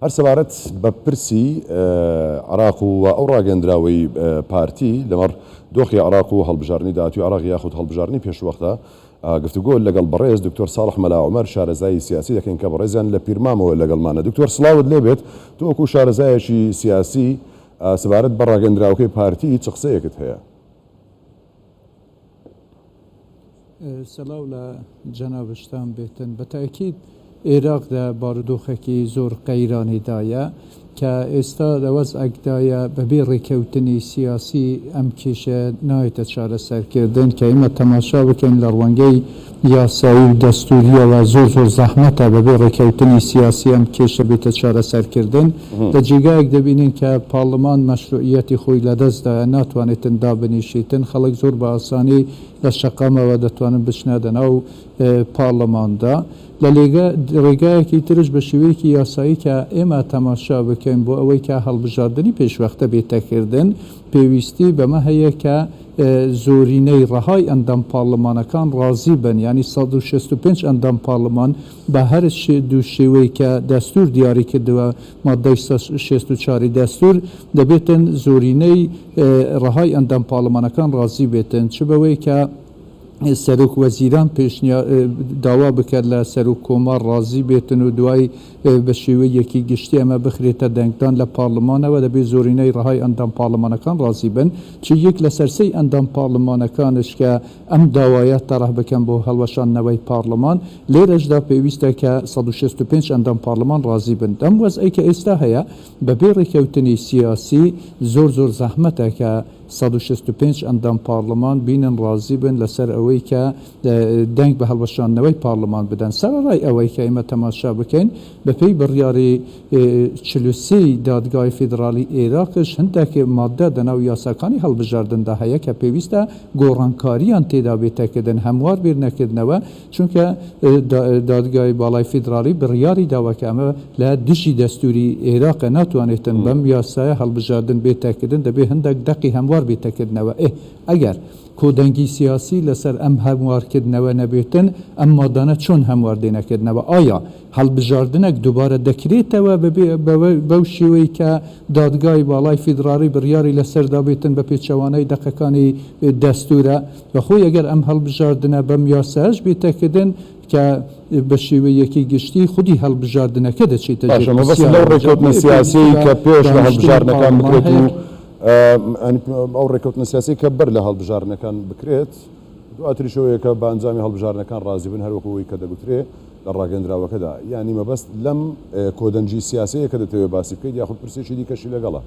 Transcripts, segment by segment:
هەر سەبارەت بە پرسی عراق و ئەو ڕاگەندراوەی پارتی لەمەڕ دۆخی عراق و هەڵبژارنی داهاتوی عراق یاخود هەڵبژارنی پێشوەختە گفتوگۆ لەگەڵ بەڕێز دکتۆر ساڵح مەلا عومەر شارەزای سیاسی دەکەین کە بەڕێزیان لە پیرمامەوە لەگەڵمانە. دکتۆر سڵاوت لێبێت تۆ وەکو شارەزایەکی سیاسی سەبارەت بە ڕاگەندراوەکەی پارتی چ قسەیەکت هەیە؟ سەلاو لە جەنابشتان بێتن. بەتاکید عێراقدا بارودۆخێکی زۆر قەیرانیدایە کە ئێستا لەوەز ئەکدایە بەبێ ڕێکەوتنی سیاسی ئەم کێشە نایێتە چارەسەرکردن کە ئێمە تەماشا بکەین لە ڕوانگەی یاسایی و دەستوریەوە زۆر زەحمەتە بەبێ ڕێکەوتنی سیاسی ئەم کێشە بێتە چارەسەرکردن. لە جێگایەک دەبینین کە پاڵمان مەشروعیەتی خۆی لەدەستدایە ناتوانێتن دابنیشیتن، خەڵک زۆر بە ئاسانی لە شەقەمەوە دەتوانن بچنە ناو پاڵەماندا. لە ڕێگایەکی ترش بە شێوەیەکی یاسایی کە ئێمە تەماشا بکەین بۆ ئەوەی کە هەڵبژاردننی پێشوەختە بێتەکردن پێویستی بەمە هەیە کە زۆرینەی ڕەهای ئەندام پاڵەمانەکان ڕازی بن، ینی 165 ئەندام پاڵەمان بە هەر دوو شێوەی کە دەستور دیاری کردووە مادەی 64 دەستور دەبێتن زۆرینەی ڕەهای ئەندام پاڵەمانەکان ڕازی بێتن، چ بەوەی کە سەرۆک وەزیران داوا بکرد لە سەرۆک کۆمار ڕازی بێتن و دوای بە شێوەیەکی گشتی ئەمە بخرێتە دەنگدان لە پاڵمانەوە دەبێت زۆرینەی ڕەهای ئەندام پاڵەمانەکان ڕازی بن. چ یەک لە سەرسەی ئەندام پاڵمانەکانش کە ئەم داوایە تەڕەح بکەن بۆ هەڵوەشاندنەوەی پاڕلەمان، لێرەشدا پێویستە کە 165 ئەندام پاڕلەمان ڕازی بن. ئەم وەزعی کە ئێستا هەیە بەبێ ڕێکەوتنی سیاسی زۆر زەحمەتە کە 165 ئەندام پاڕلەمان بینن ڕازی بن لەسەر ئەوەی کە دەنگ بە هەڵوەشاندنەوەی پاڕلەمان بدەن. سەرەڕای ئەوەی کە ئێمە تەماشا بکەین بەپێی بڕیاری 43 دادگای فیدرالی عێراقش هەندێک مادە دەناو یاساکانی هەڵبژاردندا هەیە کە پێویستە گۆڕانکاریان تێدا بێتەکردن، هەموار بیر نەکردنەوە، چونکە دادگای باڵای فیدرالی بڕیاری داوە کە ئەمە لە دژی دەستوری عێراقە ناتوانێتن بەم یاسایە هەڵبژاردن بێتەکردن، دەبێت هەندێک دەقی هەموار بێتەکردنەوە. ئەگەر کۆدەنگی سیاسی لەسەر ئەم هەموارکردنەوە نەبێتن ئەم مادانە چۆن هەموار دێنەکردنەوە؟ ئایا هەڵبژاردنێک دووبارە دەکرێتەوە بەو شێوەی کە دادگای باڵای فیدرالی بڕیاری لەسەردا بێتن بە پێچەوانەی دەقەکانی دەستورە؟ بەخۆی ئەگەر ئەم هەڵبژاردنە بەم یاسایش بێتەکردن کە بە شێوەیەکی گشتی خودی هەڵبژاردنەکە دەچێتە ڕێکەوتنە سیاسی کە پێش لە هەڵبژاردنەکان بکرێت و ئەو ڕێکەوتنە سیاسی کە بەر لە هەڵبژاردنەکان بکرێت دواتری شەوەیە کە بە ئەنجامی هەڵبژاردنەکان ڕازی بن هەروەکەوەی کە دەگوترێ لە ڕاگەندراوەکەدا، یعنی مەبەست لەم کۆدەنجی سیاسەیە کە دەتەوێت باسی بکەیت یاخود پرسێکی دیکەشی لەگەڵە؟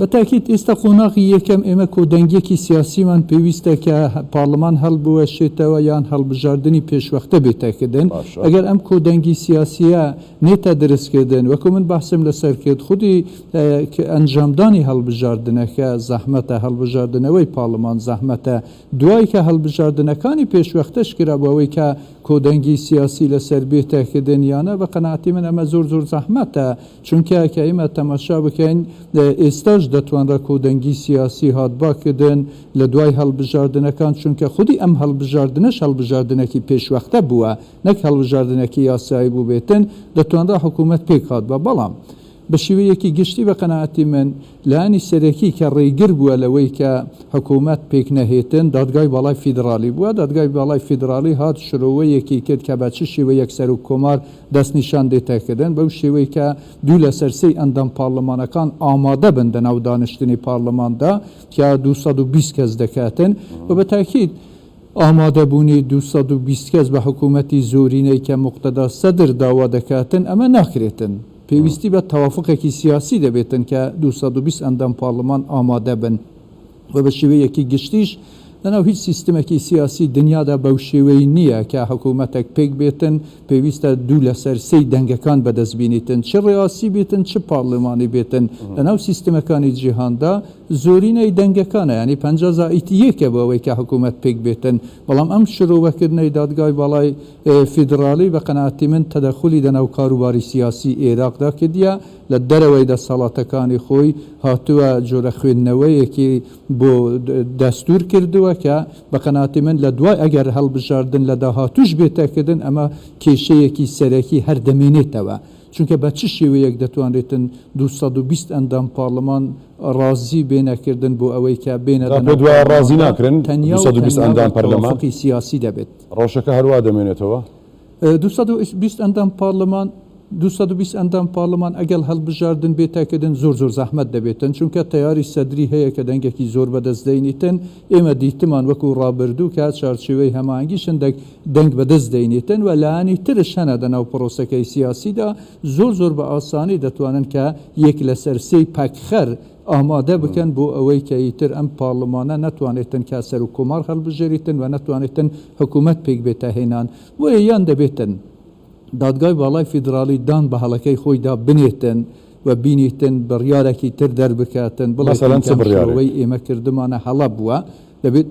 بەتاکید ئێستا قۆناغی یەکەم ئێمە کۆدەنگێکی سیاسیمان پێویستە کە پاڵمان هەڵبوەشێتەوە یان هەڵبژاردننی پێشوەختە بێتەکردن. ئەگەر ئەم کۆدەنگی سیاسیە نێتە دروستکردن، وەکو من باسم لەسەر کرد، خودی ئەنجامدانی هەڵبژاردنەکە زەحمەتە، هەڵبژاردنەوەی پاڵمان زەحمەتە، دوای کە هەڵبژاردنەکانی پێشوەختەش کرا بەوەی کە کۆدەنگی سیاسی لەسەر بێتەکردن یانە بە قەناعەتی من ئەمە زۆر زەحمەتە، چونکە کە ئێمە تەماشا بکەین ئێستاش دەتوانرا کۆدەنگی سیاسی هاتباکردن لە دوای هەڵبژاردنەکان، چونکە خودی ئەم هەڵبژاردنەش هەڵبژاردنێکی پێشوەختە بووە، نەک هەڵبژاردنێکی یاسایی بوو بێتن، دەتوانرا حکوومەت پێک هات بە. بەڵام بە شێوەیەکی گشتی بە قەناعەتی من لایانی سەرەکی کە ڕێگر بووە لەوەی کە حکوومەت پێک نەهێتن دادگای باڵای فیدرالی بووە. دادگای باڵای فیدرالی هات شرۆوەیەکی کرد کە بە چ شێوەیەک سەرۆک کۆمار دەستنیشان دێتەکردن بەو شێوەی کە دوو لە سەرسەی ئەندام پاڕلەمانەکان ئامادە بن لەناو دانیشتنی پاڕلەماندا کە 220 کەس دەکاتن و بەتاکید ئامادەبوونی 220 کەس بە حکوومەتی زۆرینەی کە مقتەدا سەدر داوا دەکاتن ئەمە ناکرێتن. پێویستی بە تەوافقێکی سیاسی دەبێتن کە 220 ئەندام پاڕلەمان ئامادە بن و بە شێوەیەکی گشتیش لەناو هیچ سیستمێکی سیاسی دنیادا بەو شێوەی نییە کە حکوومەتێک پێک بێتن پێویستە دوو لەسەر سەی دەنگەکان بەدەستبینیتن، چ ڕێاسی بێتن چ پاڕلەمانی بێتن. لەناو سیستمەکانی جیهاندا زۆرینەی دەنگەکانە، ینی 50% بەوەی کە حکوومەت پێک بێتن. بەڵام ئەم شرۆڤەکردنەی دادگای باڵای فیدرالی بە قەناعەتی من تەدەخولی لەناو کاروباری سیاسی عێراقدا کردیە، لە دەرەوەی دەسەڵاتەکانی خۆی هاتووە جۆرە خوێندنەوەیەکی بۆ دەستور کردووە لەبەرەوە کە بە قەناعەتی من لە دوای ئەگەر هەڵبژاردن لە داهاتوش بێتەکردن ئەمە کێشەیەکی سەرەکی هەردەمێنێتەوە چونکە بە چ شێوەیەک دەتوانرێتن 220 ئەندام پارلەمان ڕازی بێنەکردن بۆ ئەوەی کە بێنە دوای ڕازی ناکرن 220 ئەندام پەرلەمان سیاسی دەبێت ڕۆژەکە هەروە دەمێنێتەوە 220 ئەندام پارلەمان 220 ئەندام پارلەمان ئەگەل هەڵبژاردن بێتاکردن زۆر زەحمەت دەبێتن چونکە تەیاری سەدری هەیە کە دەنگێکی زۆر بەدەست دەینێتن ئێمە دیتمان وەکو ڕابردوو کە چارچێوەی هەماهەنگیشن دەنگ بەدەست دەینێتن و لایانی ترش هەنە دەناو پرۆسەکەی سیاسیدا زۆر بە ئاسانی دەتوانن کە یەک لەسەر سێی پاکخەر ئامادە بکەن بۆ ئەوەی کە ئیتر ئەم پارلەمانە نەتوانێتن کە سەر و کۆمار هەڵبژێریتن و نەتوانێتن حکوومەت پێک بێتە هێنان وەیە یان دەبێتن دادگای باڵای فیدرالی دان بە هەڵەکەی خۆیدا بنێتن و بینیتن بڕیارێکی تر دەربکاتن بڵێەوەی ئێمە کردمانە هەڵە بووە دەبێت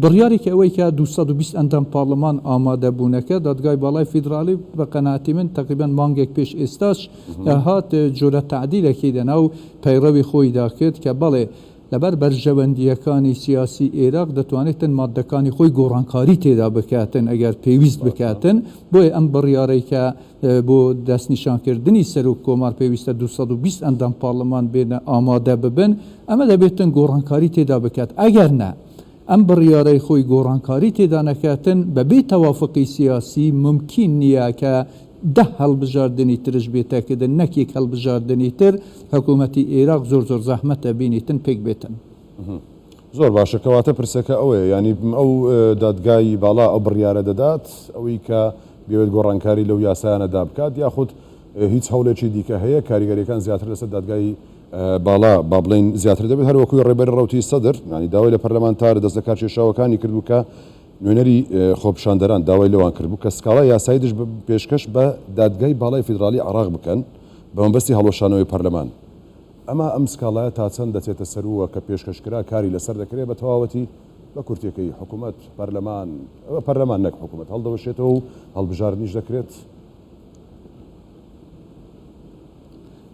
بڕیارێکی ئەوەی کە 220 ئەندام پارلەمان ئامادەبوونەکە دادگای باڵای فیدرالی بە قەناعەتی من تقریبان مانگێک پێش ئێستاش هات جۆرە تعدیلێکی دەناو پەیڕەوی خۆیدا کرد کە بەڵێ لەبەر بەرژەوەندیەکانی سیاسی عێراق دەتوانێتن مادەکانی خۆی گۆڕانکاری تێدا بکاتن ئەگەر پێویست بکاتن بۆیە ئەم بڕیارەی کە بۆ دەستنیشانکردنی سەر و کۆمار پێویستە 220 ئەندام پارلەمان بێنە ئامادە ببن ئەمە دەبێتن گۆڕانکاری تێدا بکات ئەگەر نە ئەم بڕیارەی خۆی گۆڕانکاری تێدا نەکاتن بەبێ تەوافقی سیاسی ممکن نییە کە ده هەڵبژاردننی ترش بێتەکردن نەکێک هەڵبژاردننی تر حکوومەتی عێراق زۆر زەحمەتە بینیتن پێک بێتن زۆر باشە کەواتە پرسەکە ئەوەیە ینی ئەو دادگای باڵا ئەو بڕیارە دەدات ئەوەی کە بێوێت گۆڕانکاری لەو یاسایانەدا بکات یاخود هیچ هەوڵێکی دیکە هەیە کاریگەریەکان زیاتر لەسەر دادگای باڵا با بڵین زیاتر دەبێت هەروەکوی ڕێبەری ڕەوتی سەدر ینی داوای لە پەرلەمانتار دەست لە کار کێشاوەکانی کردبوو کە نوێنەری خۆپشاندەران داوای لەوان کردبوو کە سکاڵای یاسایی دش پێشکەش بە دادگای باڵای فیدرالی عێراق بکەن بە مەبەستی هەڵۆشانەوەی پەرلەمان ئەمە ئەم سکاڵایە تا چەند دەچێتە سەرووە کە پێشکەشکرا کاری لەسەر دەکرێت بە تەواوەتی بە کورتەکەی حکوومەت پەرلەمان پەرلەمان نەک حکوومەت هەڵدەوەشێتەوە و هەڵبژاردنیش دەکرێت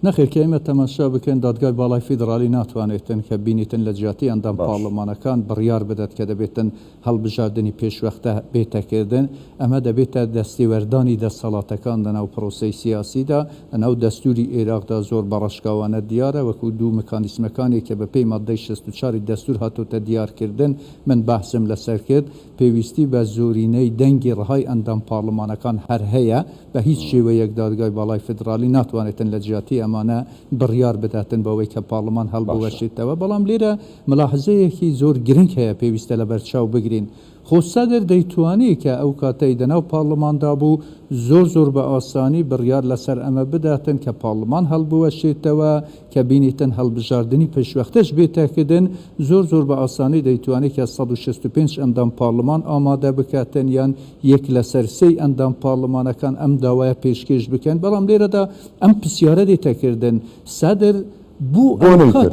نەخێرکە ئێمە تەماشا بکەن دادگای باڵای فیدرالی ناتوانێتن کە بینیتن لە جیاتی ئەندام پارلەمانەکان بڕیار بدات کە دەبێتن هەڵبژاردننی پێشوەختە بێتەکردن ئەمە دەبێتە دەستێوەردانی دەسەڵاتەکان لەناو پرۆسەی سیاسیدا لەناو دەستوری عێراقدا زۆر بەڕەشکاوانە دیارە وەکو دوو مکانیسمەکانی کە بە پێی مادەی 64 دەستور هاتوتە دیارکردن من بەحسم لەسەر کرد پێویستی بە زۆرینەی دەنگی ڕهای ئەندام پارلەمانەکان هەر هەیە بە هیچ شێوەیەک دادگای باڵای فیدرالی ناتوانێتن لە جیاتی ئەمانە بڕیار بداتن بەوەی کە پارلەمان هەڵبوەشێتەوە بەڵام لێرە ملاحزەیەکی زۆر گرنگ هەیە پێویستە لە بەرچاو بگرین خۆسەدر دەیتوانی کە ئەو کاتەی دەناو پارلەماندا بوو زۆر بە ئاسانی بڕیار لەسەر ئەمە بداتن کە پارلەمان هەڵبوەشێتەوە کە بینیتن هەڵبژاردننی پێشوەختەش بێتەکردن زۆر بە ئاسانی دەیتوانی کە 165 ئەندام پارلەمان ئامادە بکاتن یان یەک لەسەر سێی ئەندام پارلەمانەکان ئەم داوایە پێشکەش بکەن بەڵام لێرەدا ئەم پرسیارە دێتەکردن سەدر بوو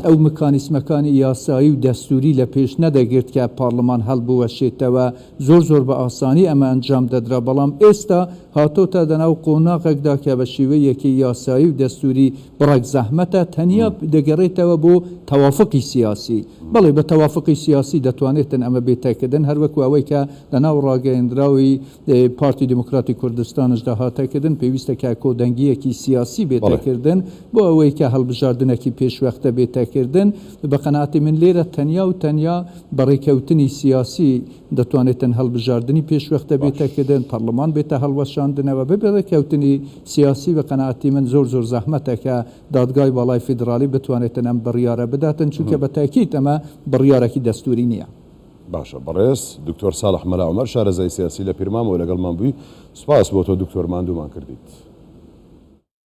ئەو مکانیسمەکانی یاسایی و دەستوری لە پێش نەدەگرت کە پارلەمان هەڵبوەشێتەوە زۆر بە ئاسانی ئەمە ئەنجام دەدرا بەڵام ئێستا هاتۆتە دەناو قۆناغێکدا کە بە شێوەیەکی یاسایی و دەستوری بڕێک زەحمەتە تەنیا دەگەڕێتەوە بۆ تەوافقی سیاسی بەڵێ بە تەوافقی سیاسی دەتوانێتن ئەمە بێتەکردن هەروەکو ئەوەی کە لەناو ڕاگەیەندراوی پارتی دموکراتی کوردستانشدا هاتەکردن پێویستە کە کۆدەنگیەکی سیاسی بێتەکردن بۆ ئەوەی کە هەڵبژاردنێکی پێشوەختە بێتەکردن بە قەناعەتی من لێرە تەنیا بەڕێکەوتنی سیاسی دەتوانێتن هەڵبژاردننی پێشوەختە بێتەکردن پەرلەمان بێتە هەڵوەشاندنەوە بە بەڕێکەوتنی سیاسی بە قەناعەتی من زۆر زەحمەتە کە دادگای باڵای فیدرالی بتوانێتن ئەم بڕیارە بداتن چونکە بە تاکید ئەمە بڕیارێکی دەستوری نییە. باشە بەڕێز دکتۆر ساڵح مەلا عومەر شارەزای سیاسی لە پیرمامەوە لەگەڵمان بووی سوپاس بۆ تۆ دکتۆر ماندوومان کردیت.